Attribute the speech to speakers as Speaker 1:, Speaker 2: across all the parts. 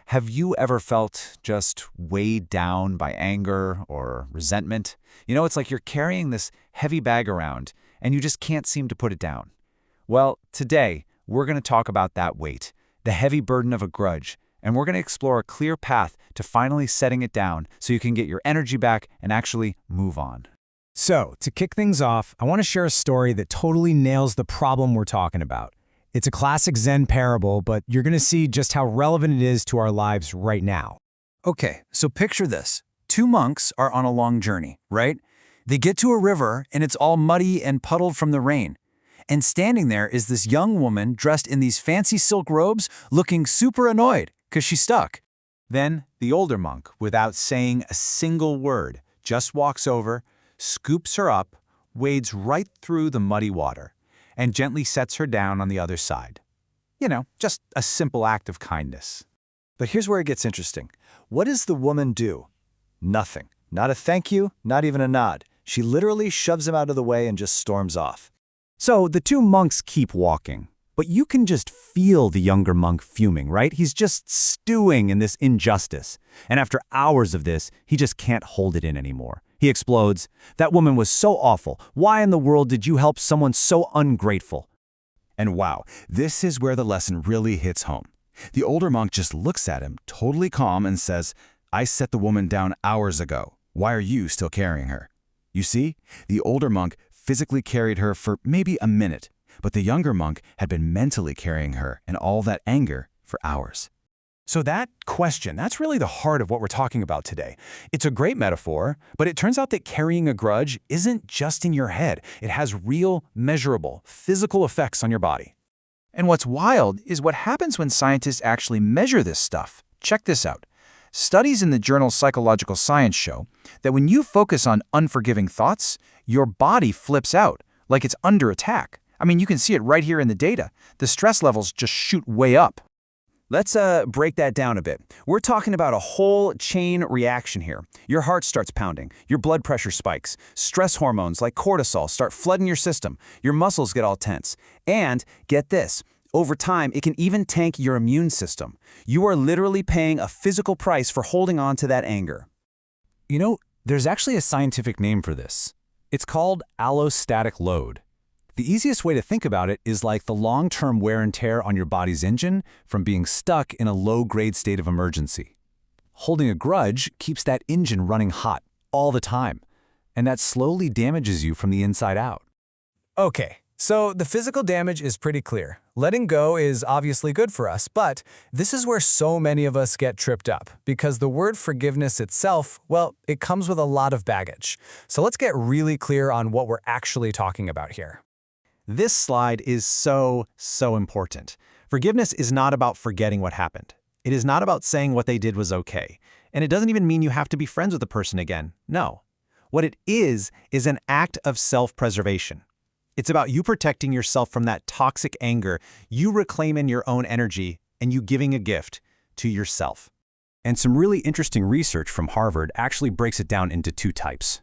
Speaker 1: Have you ever felt just weighed down by anger or resentment? It's like you're carrying this heavy bag around and you just can't seem to put it down. Well, today, we're going to talk about that weight, the heavy burden of a grudge, and we're going to explore a clear path to finally setting it down so you can get your energy back and actually move on.
Speaker 2: So, to kick things off, I want to share a story that totally nails the problem we're talking about. It's a classic Zen parable, but you're going to see just how relevant it is to our lives right now.
Speaker 3: Okay, so picture this. Two monks are on a long journey, right? They get to a river and it's all muddy and puddled from the rain. And standing there is this young woman dressed in these fancy silk robes looking super annoyed because she's stuck.
Speaker 1: Then the older monk, without saying a single word, just walks over, scoops her up, wades right through the muddy water, and gently sets her down on the other side. Just a simple act of kindness.
Speaker 4: But here's where it gets interesting. What does the woman do? Nothing. Not a thank you, not even a nod. She literally shoves him out of the way and just storms off.
Speaker 2: So the two monks keep walking, but you can just feel the younger monk fuming, right? He's just stewing in this injustice. And after hours of this, he just can't hold it in anymore. He explodes. That woman was so awful. Why in the world did you help someone so ungrateful?
Speaker 5: And wow, this is where the lesson really hits home. The older monk just looks at him, totally calm, and says, "I set the woman down hours ago. Why are you still carrying her?" You see, the older monk physically carried her for maybe a minute, but the younger monk had been mentally carrying her and all that anger for hours.
Speaker 6: So that question, that's really the heart of what we're talking about today. It's a great metaphor, but it turns out that carrying a grudge isn't just in your head. It has real, measurable, physical effects on your body.
Speaker 3: And what's wild is what happens when scientists actually measure this stuff. Check this out. Studies in the journal Psychological Science show that when you focus on unforgiving thoughts, your body flips out, like it's under attack. I mean, you can see it right here in the data. The stress levels just shoot way up.
Speaker 4: Let's break that down a bit. We're talking about a whole chain reaction here. Your heart starts pounding, your blood pressure spikes, stress hormones like cortisol start flooding your system, your muscles get all tense. And get this, over time, it can even tank your immune system. You are literally paying a physical price for holding on to that anger.
Speaker 2: There's actually a scientific name for this. It's called allostatic load. The easiest way to think about it is like the long-term wear and tear on your body's engine from being stuck in a low-grade state of emergency. Holding a grudge keeps that engine running hot all the time, and that slowly damages you from the inside out.
Speaker 7: Okay, so the physical damage is pretty clear. Letting go is obviously good for us, but this is where so many of us get tripped up, because the word forgiveness itself, well, it comes with a lot of baggage. So let's get really clear on what we're actually talking about here.
Speaker 1: This slide is so important. Forgiveness is not about forgetting what happened. It is not about saying what they did was okay. And it doesn't even mean you have to be friends with the person again. No. What it is an act of self-preservation. It's about you protecting yourself from that toxic anger, you reclaiming your own energy, and you giving a gift to yourself.
Speaker 2: And some really interesting research from Harvard actually breaks it down into two types.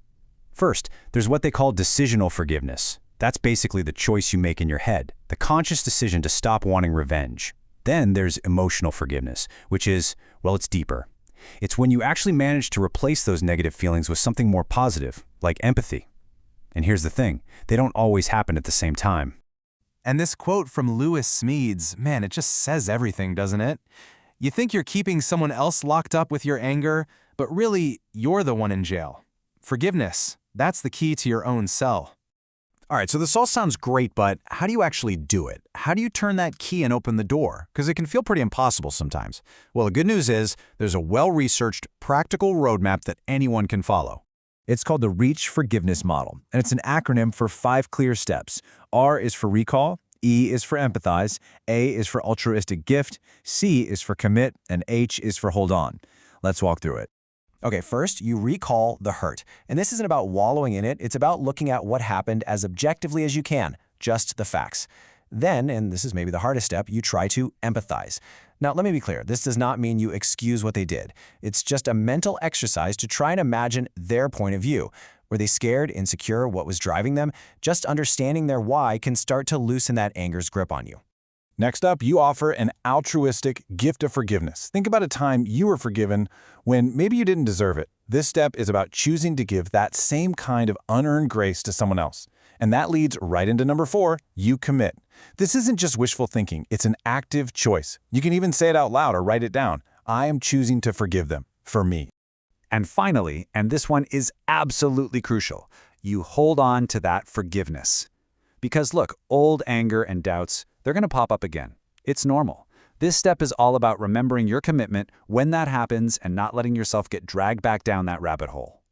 Speaker 2: First, there's what they call decisional forgiveness. That's basically the choice you make in your head, the conscious decision to stop wanting revenge. Then there's emotional forgiveness, which is, well, it's deeper. It's when you actually manage to replace those negative feelings with something more positive, like empathy. And here's the thing, they don't always happen at the same time.
Speaker 6: And this quote from Lewis Smedes, man, it just says everything, doesn't it? You think you're keeping someone else locked up with your anger, but really, you're the one in jail. Forgiveness, that's the key to your own cell.
Speaker 1: All right, so this all sounds great, but how do you actually do it? How do you turn that key and open the door? Because it can feel pretty impossible sometimes. Well, the good news is there's a well-researched, practical roadmap that anyone can follow.
Speaker 4: It's called the Reach Forgiveness Model, and it's an acronym for 5 clear steps. R is for recall, E is for empathize, A is for altruistic gift, C is for commit, and H is for hold on. Let's walk through it. Okay, first, you recall the hurt. And this isn't about wallowing in it, it's about looking at what happened as objectively as you can, just the facts. Then, and this is maybe the hardest step, you try to empathize. Now, let me be clear, this does not mean you excuse what they did. It's just a mental exercise to try and imagine their point of view. Were they scared, insecure, what was driving them? Just understanding their why can start to loosen that anger's grip on you. Next up, you offer an altruistic gift of forgiveness. Think about a time you were forgiven when maybe you didn't deserve it. This step is about choosing to give that same kind of unearned grace to someone else. And that leads right into number 4, you commit. This isn't just wishful thinking, it's an active choice. You can even say it out loud or write it down. I am choosing to forgive them, for me.
Speaker 2: And finally, and this one is absolutely crucial, you hold on to that forgiveness. Because look, old anger and doubts, they're going to pop up again. It's normal. This step is all about remembering your commitment when that happens and not letting yourself get dragged back down that rabbit hole.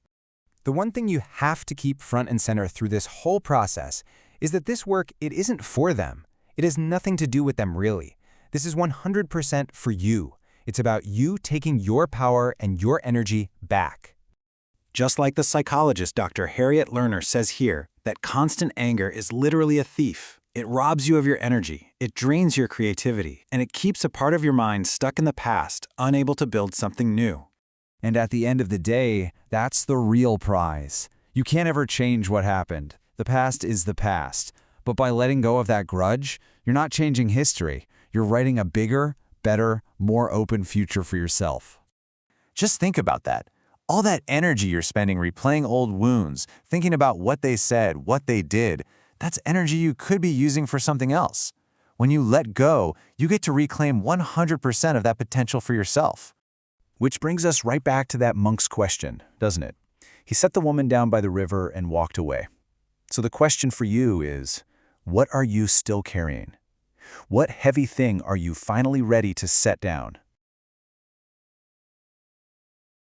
Speaker 3: The one thing you have to keep front and center through this whole process is that this work, it isn't for them. It has nothing to do with them, really. This is 100% for you. It's about you taking your power and your energy back.
Speaker 1: Just like the psychologist Dr. Harriet Lerner says here, that constant anger is literally a thief. It robs you of your energy, it drains your creativity, and it keeps a part of your mind stuck in the past, unable to build something new.
Speaker 3: And at the end of the day, that's the real prize. You can't ever change what happened. The past is the past. But by letting go of that grudge, you're not changing history. You're writing a bigger, better, more open future for yourself.
Speaker 4: Just think about that. All that energy you're spending replaying old wounds, thinking about what they said, what they did, that's energy you could be using for something else. When you let go, you get to reclaim 100% of that potential for yourself. Which brings us right back to that monk's question, doesn't it? He set the woman down by the river and walked away. So the question for you is, what are you still carrying? What heavy thing are you finally ready to set down?